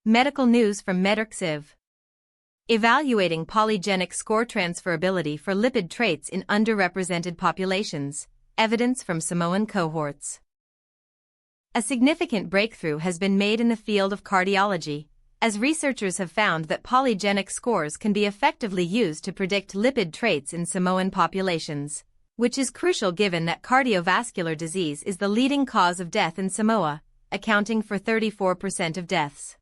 Medical news from Evidenc. Evaluating polygenic score transferability for lipid traits in underrepresented populations. Evidence from Samoan cohorts. A significant breakthrough has been made in the field of cardiology, as researchers have found that polygenic scores can be effectively used to predict lipid traits in Samoan populations, which is crucial given that cardiovascular disease is the leading cause of death in Samoa, accounting for 34% of deaths.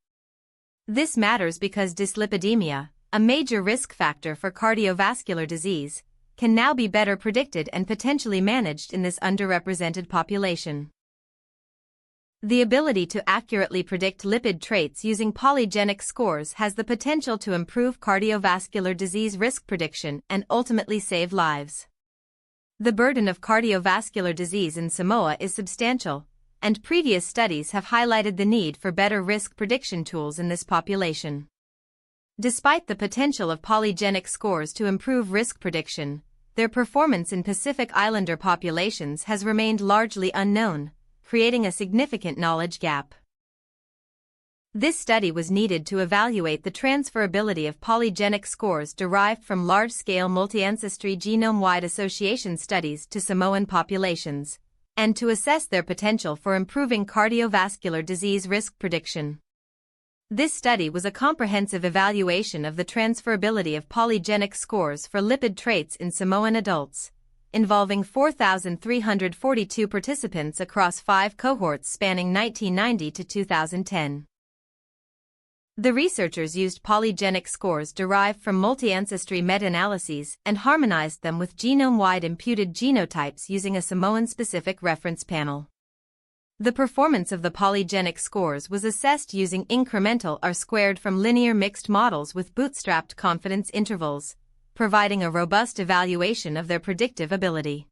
This matters because dyslipidemia, a major risk factor for cardiovascular disease, can now be better predicted and potentially managed in this underrepresented population. The ability to accurately predict lipid traits using polygenic scores has the potential to improve cardiovascular disease risk prediction and ultimately save lives. The burden of cardiovascular disease in Samoa is substantial, and previous studies have highlighted the need for better risk prediction tools in this population. Despite the potential of polygenic scores to improve risk prediction, their performance in Pacific Islander populations has remained largely unknown, creating a significant knowledge gap. This study was needed to evaluate the transferability of polygenic scores derived from large-scale multi-ancestry genome-wide association studies to Samoan populations, and to assess their potential for improving cardiovascular disease risk prediction. This study was a comprehensive evaluation of the transferability of polygenic scores for lipid traits in Samoan adults, involving 4,342 participants across 5 cohorts spanning 1990 to 2010. The researchers used polygenic scores derived from multi-ancestry meta-analyses and harmonized them with genome-wide imputed genotypes using a Samoan-specific reference panel. The performance of the polygenic scores was assessed using incremental R-squared from linear mixed models with bootstrapped confidence intervals, providing a robust evaluation of their predictive ability.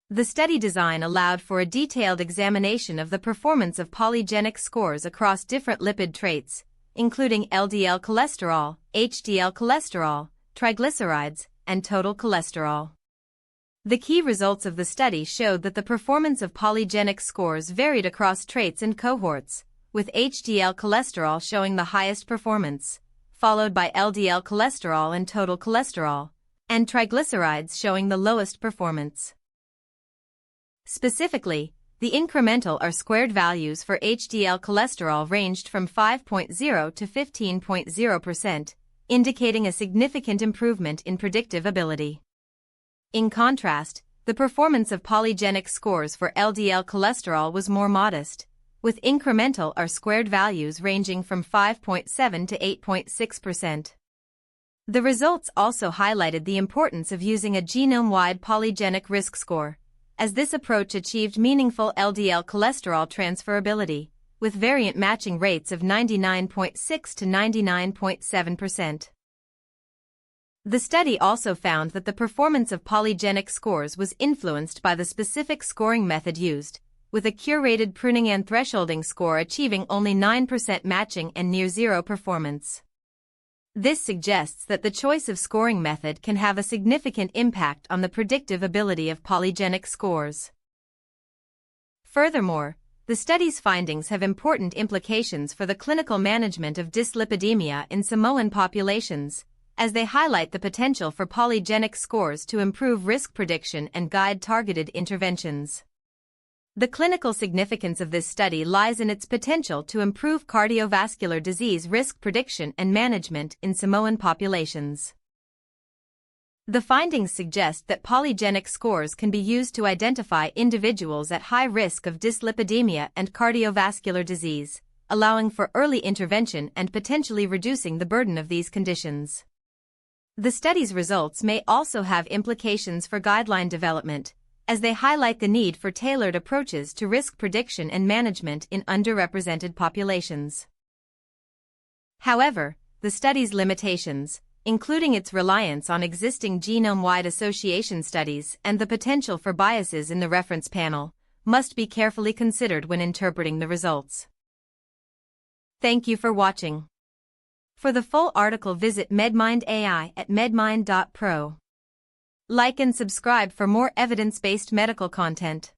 The study design allowed for a detailed examination of the performance of polygenic scores across different lipid traits, including LDL cholesterol, HDL cholesterol, triglycerides, and total cholesterol. The key results of the study showed that the performance of polygenic scores varied across traits and cohorts, with HDL cholesterol showing the highest performance, followed by LDL cholesterol and total cholesterol, and triglycerides showing the lowest performance. Specifically, the incremental R-squared values for HDL cholesterol ranged from 5.0 to 15.0%, indicating a significant improvement in predictive ability. In contrast, the performance of polygenic scores for LDL cholesterol was more modest, with incremental R-squared values ranging from 5.7 to 8.6%. The results also highlighted the importance of using a genome-wide polygenic risk score, as this approach achieved meaningful LDL cholesterol transferability, with variant matching rates of 99.6 to 99.7%. The study also found that the performance of polygenic scores was influenced by the specific scoring method used, with a curated pruning and thresholding score achieving only 9% matching and near zero performance. This suggests that the choice of scoring method can have a significant impact on the predictive ability of polygenic scores. Furthermore, the study's findings have important implications for the clinical management of dyslipidemia in Samoan populations, as they highlight the potential for polygenic scores to improve risk prediction and guide targeted interventions. The clinical significance of this study lies in its potential to improve cardiovascular disease risk prediction and management in Samoan populations. The findings suggest that polygenic scores can be used to identify individuals at high risk of dyslipidemia and cardiovascular disease, allowing for early intervention and potentially reducing the burden of these conditions. The study's results may also have implications for guideline development, as they highlight the need for tailored approaches to risk prediction and management in underrepresented populations. However, the study's limitations, including its reliance on existing genome-wide association studies and the potential for biases in the reference panel, must be carefully considered when interpreting the results. Thank you for watching. For the full article, visit MedMind AI at medmind.pro. Like and subscribe for more evidence-based medical content.